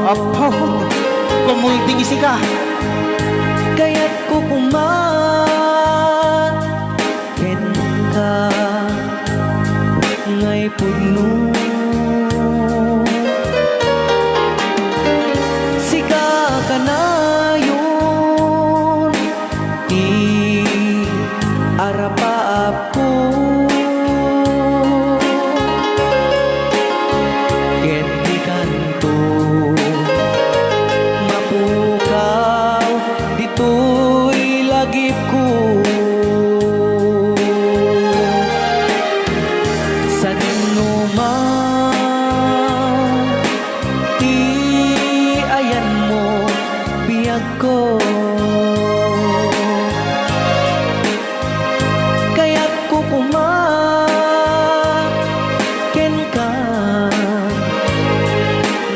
Apo, kumulting isi ka. Kaya't ko kumaken ka ngay puno. Sika ka na yun, di arapaap ko. Ket di kanto mapukaw, dito'y lagip ko. Sa dinuman, di ayan mo biyag ko. Kaya't ko kumaken ka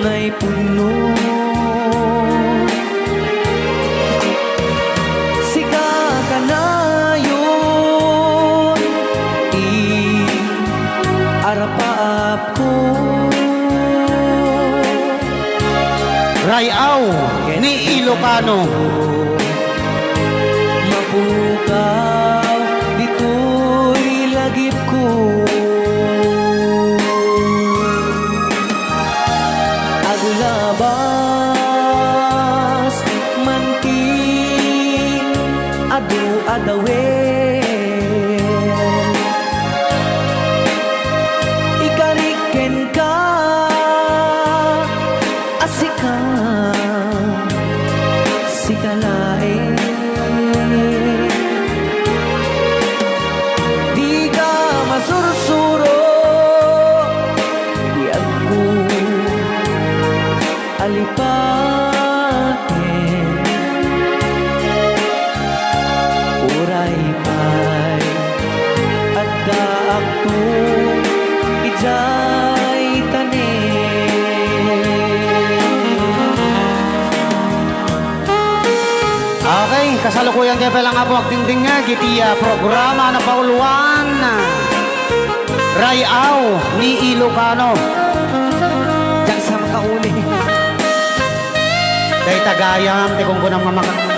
ngay puno. Sika ka na yun, arapaap ko. Rayaw ni Ilocano. Mapukaw, dito'y lagip ko. Aglabas manting adu-adawen, ikariken ka asika sikalae. Di ka masursuro, di ako alipatin. Uray pa'y at daak to ijay tanin. Okay, kasalukuyan kayo palang ako agdingding nga gitiya programa na pauluan. Rayaw ni Ilocano. Diyan sa makauli. Kay tagayam, di kung kunang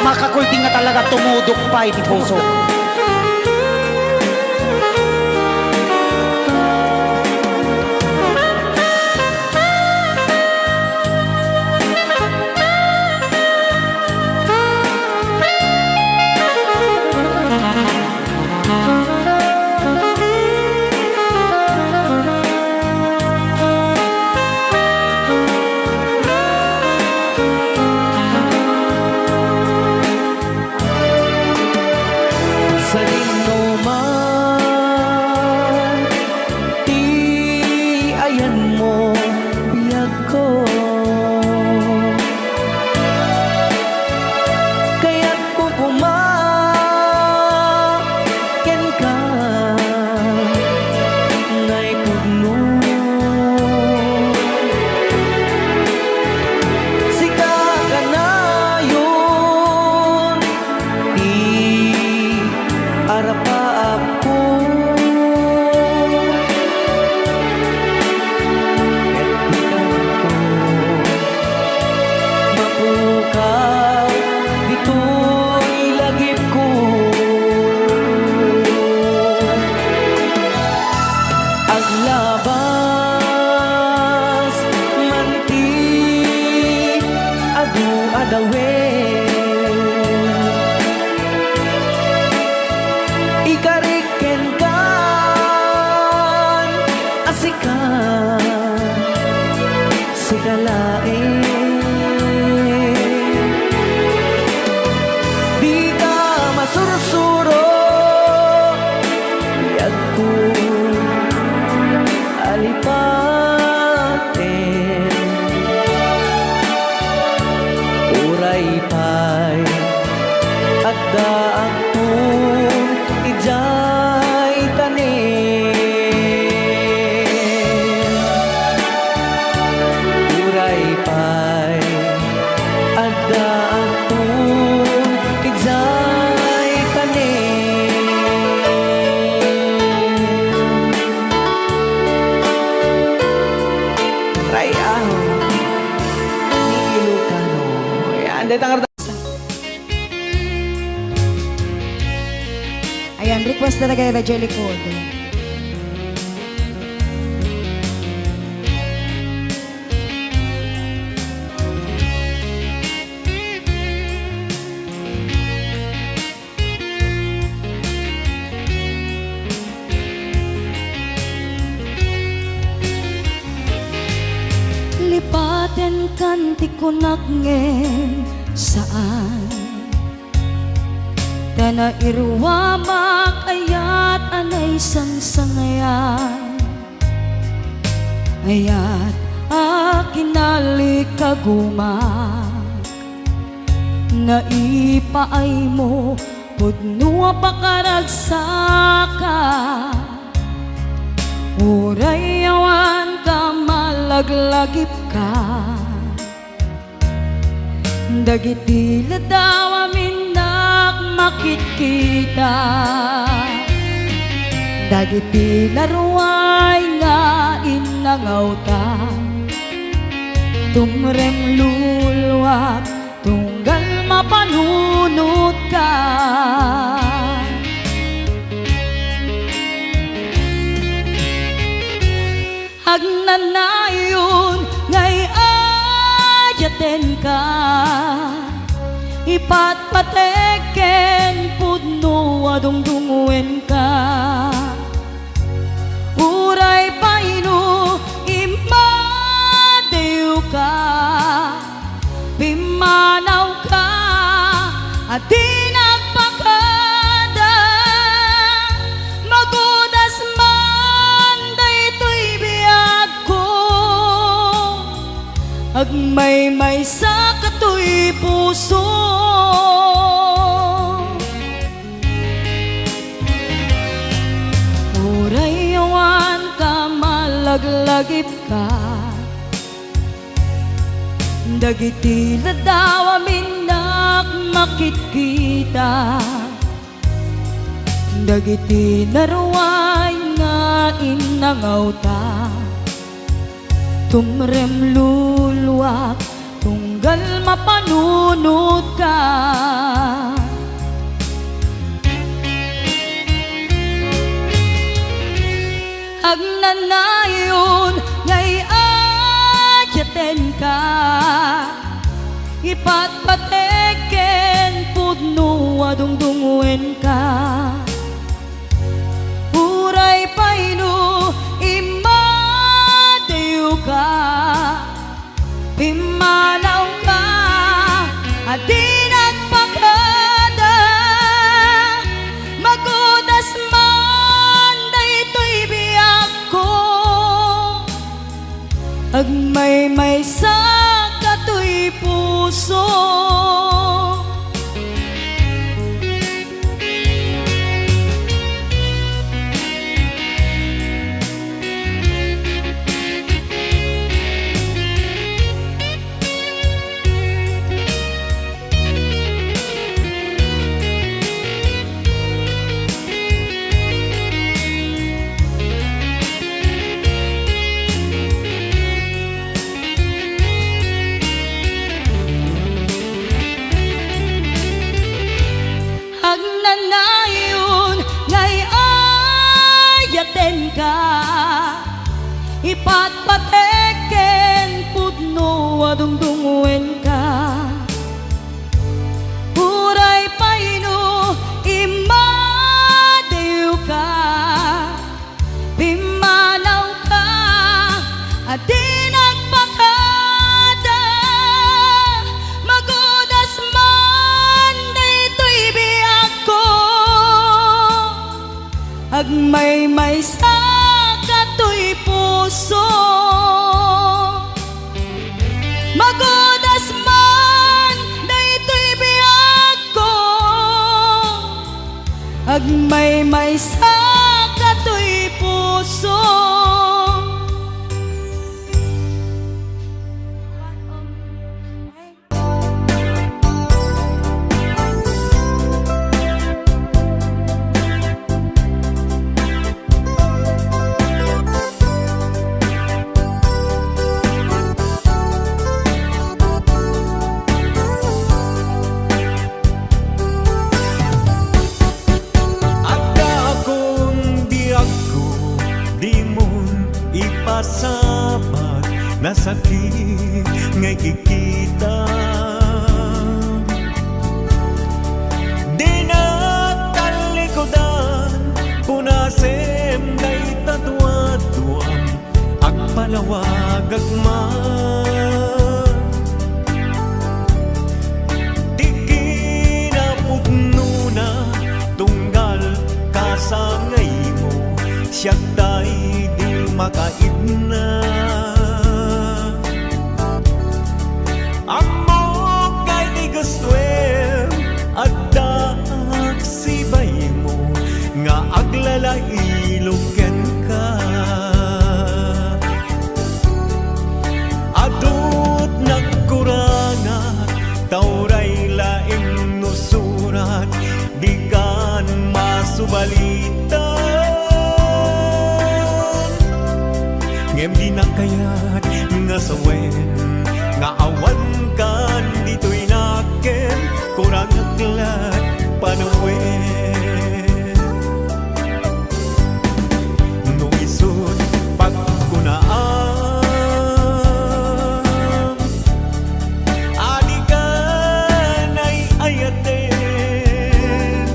makakulting nga talaga tumudok pa iti puso. Sa dinuman, di ayan mo biyag ko. Kaya't ko kumaken ka ngay puno. Sika ka na yun, di arapaap ko. Ket di kanto mapukaw, dito'y lagip ko. Aglabas manti adu-adawen, ikariken kan asika sikalae. Di ka masursuro, biyag ko alipatin. Uray pa'y at daak to ijay tanin. Uray pa'y at daak to ijay tanin. Rayaw ni Ayan, request talaga yung Jelly Code. Lipaten kan ti kunak ngen saan Dana irwamak ayat anay sangsangayan Ayat akinali kagumak Naipaay mo pudnua pakaragsaka Uray awan ka malaglagip ka Dagiti ladaw aminak makikita Dagiti laruay nga inangaw ta Tumrem lulwak tunggal mapanunot ka Agnanayon ngay ayaten ka Ipatpateken pudno adungdunguen ka Uray paino imadew ka Pimanaw ka at di nagpakada Magudas man daytoy biyag ko Agmay-may sa katoy puso Uray awan ka malaglagip ka Dagiti ladaw aminak makikita Dagiti naruay nga inangaw ta Tumrem lulwak tunggal mapanunot ka Agnanayon ngay ayaten ka Ipatpateken pudno adungdunguen ka Uray paino imadew ka Pimanaw ka at di nagpakada Magudas man daytoy biyag ko Agmay-may sa katoy puso Agnanayon ngay ayaten ka Ipatpateken pudno adungdunguen ka Uray paino imadew ka Pimanaw ka at di nagpakada Magudas man daytoy biyag ko Agmay-may sa katoy puso Magudas man daytoy biyag ko Agmay-may sa katoy puso sakit ngay kikita. Di na talikodan, punasem day tatuatuan, agpalawag agman. Di kinapugno na tunggal kasangay mo, siyak day di makaidna. Amo kay di gustuem at sibay mo nga aglalailoken ka. Adut nagkuranga tauray laing nusurat, di kan masubalitan. Ngem di na kayat nga sawen nga awan kan dito'y naken, kurang aglat panawen. No isod pagkunaan, adi ka na'y ayaten.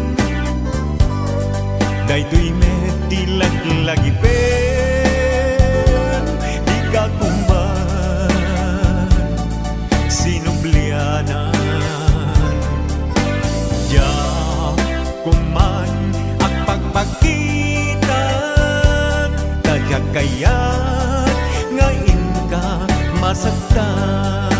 Dayto'y met tilaglagipen, di ka kumban sinublianan. Ya kuman ang pagpagitan, tadyak kaya't ngayon ka masaktan.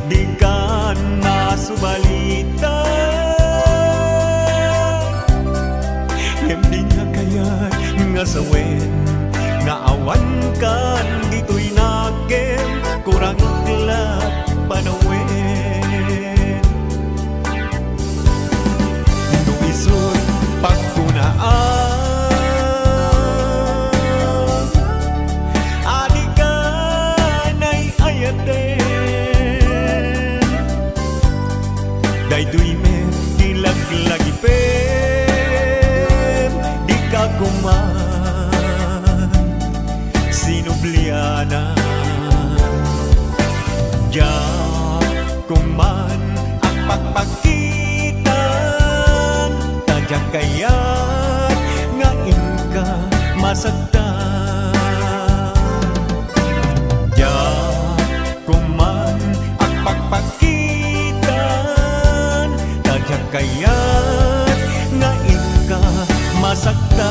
Di kan masubalitan. Ngem di nga kayat nga sawen nga awan kan dito'y naken, kurang aglat panawen. No isod pagkunaan, adi ka na'y ayaten. Dayto'y met tilaglagipen, di ka kuman sinublianan. Ya kuman ang pagpagitan, tadyak kaya't ngayon ka masaktan. Ya kuman ang pagpagitan, tadyak kaya't ngayon ka masaktan.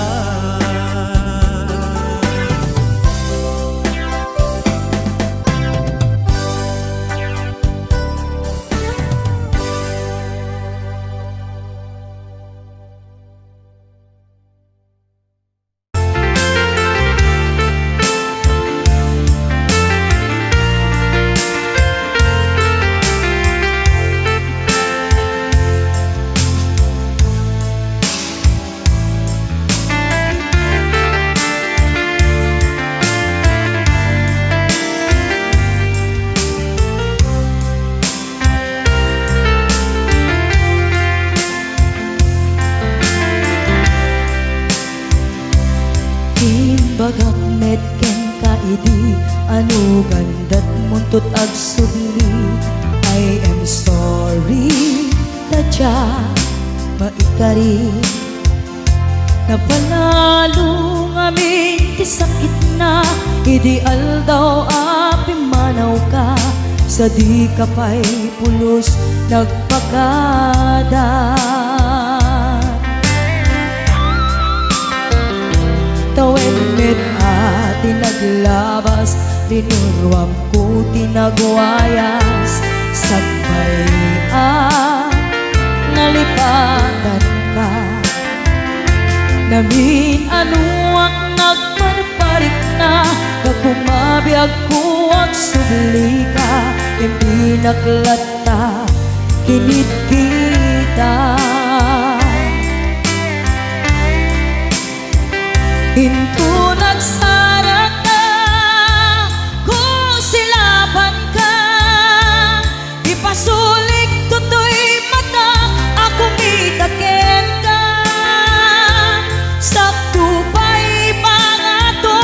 Bagak medken kaidi, anu gandat muntut agsubli. I am sorry, tadya maikari. Napanalo ngamin ti sakit na, ideal daw api manaw ka. Sa di ka pa'y pulos nagpakada. Tawen met ati naglabas, dinurwam ko tinagwayas. Sagbay nalipatan ka. Namin ano ang nagparparik na Kagumabiyag ko ang subli ka Hindi naklata Kinit kita Hinto nagsara ka Kung silaban ka Ipasulik tutoy mata Ako mitakin ka Sakto pa'y pangato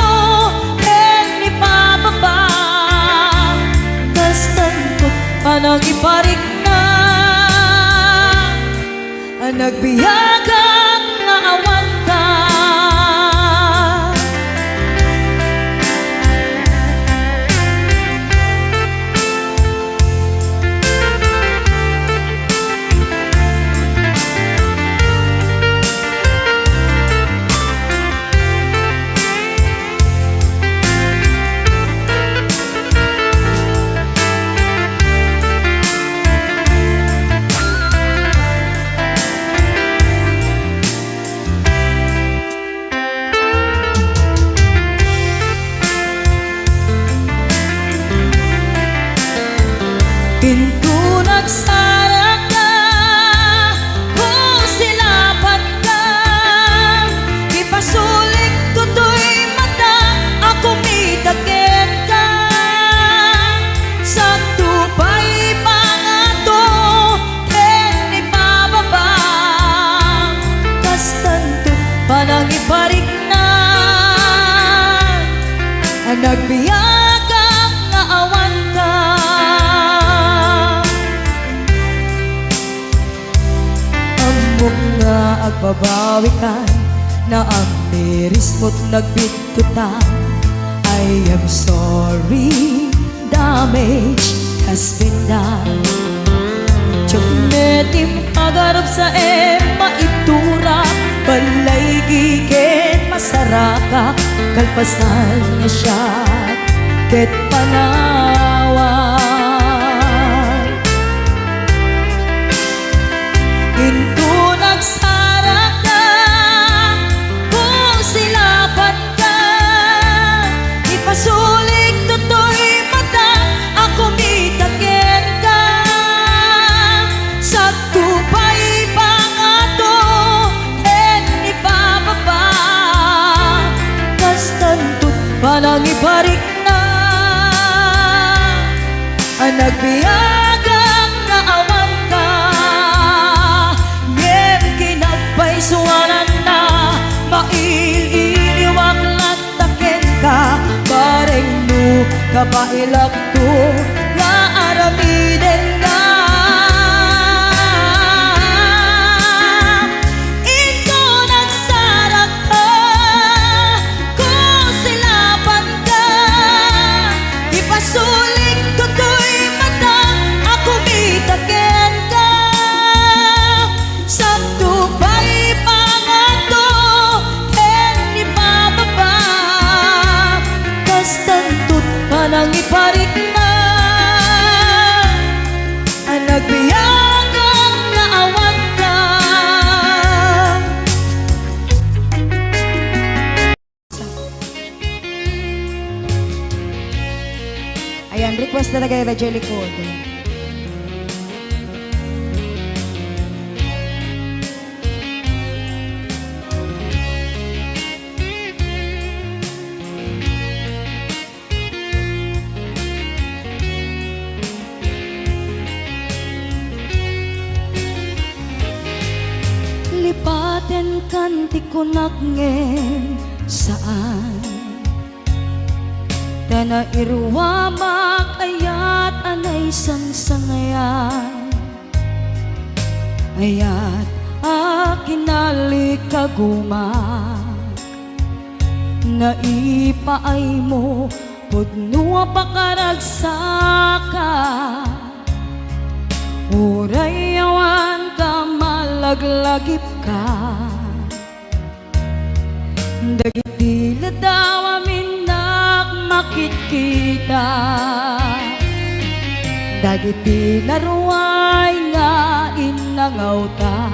Hen ipababa Kastantot panang iparik na Ang nagbiyagang naawan ka Pinto nagsara ka Kung silaban ka Ipasulik tutoy mata Ako mitakin ka Sakto pa'y pangato Ken ipababa Kastanto panang iparik na Ang nagbiyagang naawan ka nga agbabawi ka na ang miris mo't nagbitutan I am sorry, damage has been done Tiyognetim agarap sa maitura Balay gigen masaraka Kalpasan niya siya ket panawan Hinto nagsara ka Kung silaban ka Ipasulik tutoy mata Ako mitakin ka Sakto pa'y pangato Hen ipababa Kastantot palang iparik na Ang nagbiyagang naawan ka Suwanan na maililiwag latakin ka Bareng no kabailak to nga aramiden ka Ito nagsarak ka Kung silaban ka Ipasulik tutoy mata Ako mitakin ka Sakto pa'y Panang iparik na Ang nagbiyagang naawan ka Ayan, request na tagay na Jelly Code. Lipaten kan ti kunak ngen saan Dana irwamak ayat anay sang-sangayan Ayat akinali kagumak Naipaay mo pudno pakaragsaaka Uray awan ka malaglagip ka Dagiti ladaw amin makikita Dagiti laruay nga inangaw ta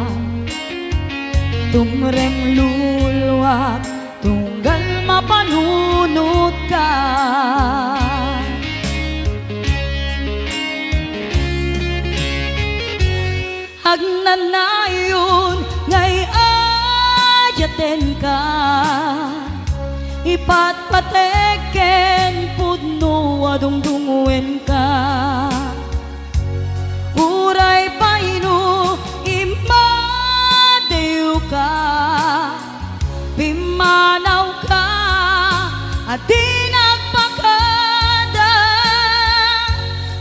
tumrem luluwag tunggal mapanunot ka. Agnanayon ngay ayaten ka, ipatpateken pudno adungdungwen ka. Uray paino imadew ka, pimanaw ka, at di nagpakada.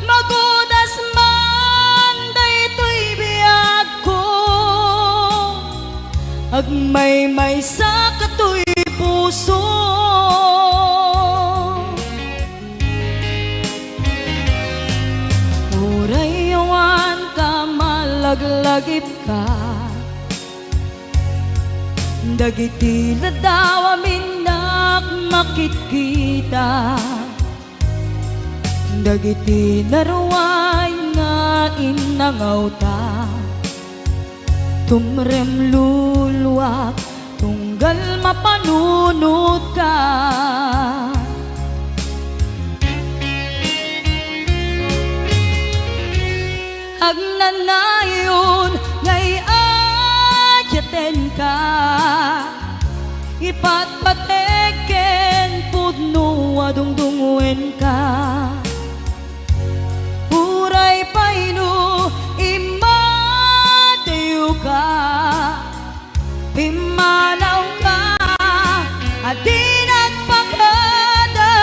Magudas man daytoy biyag ko, agmay-may sa katoy puso. Uray yawan ka malaglagip ka, dagiti na daw aminak makikita, dagiti naruay nga inangaw ta. Tumrem luluwag tunggal mapanunot ka. Agnanayon ngay ayaten ka, ipatpateken pudno adungdungwen ka. Uray paino imadew ka, pimanaw ka, at di nagpakada.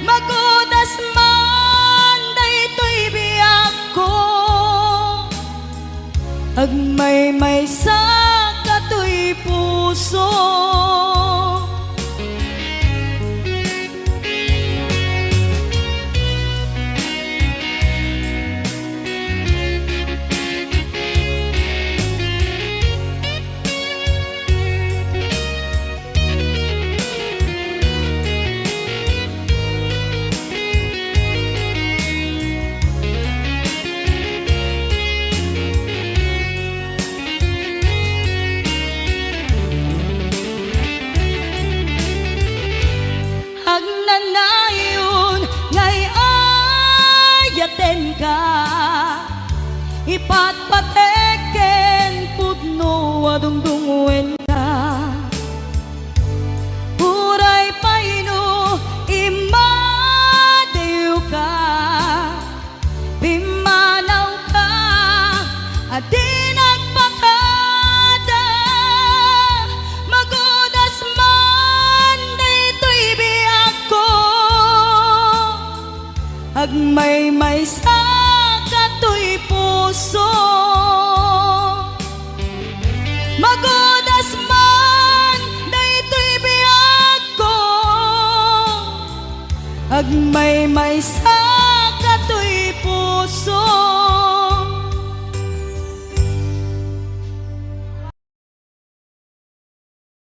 Magudas man daytoy biyag ko, agmay-may sa katoy puso. Agnanayon ngay ayaten ka, ipatpateken pudno adungdungwen ka. Uray paino imadew ka, pimanaw ka, at di nagpakada. Magudas man daytoy biyag ko, agmay-may sa katoy puso. Magudas man daytoy biyag ko, agmay-may sa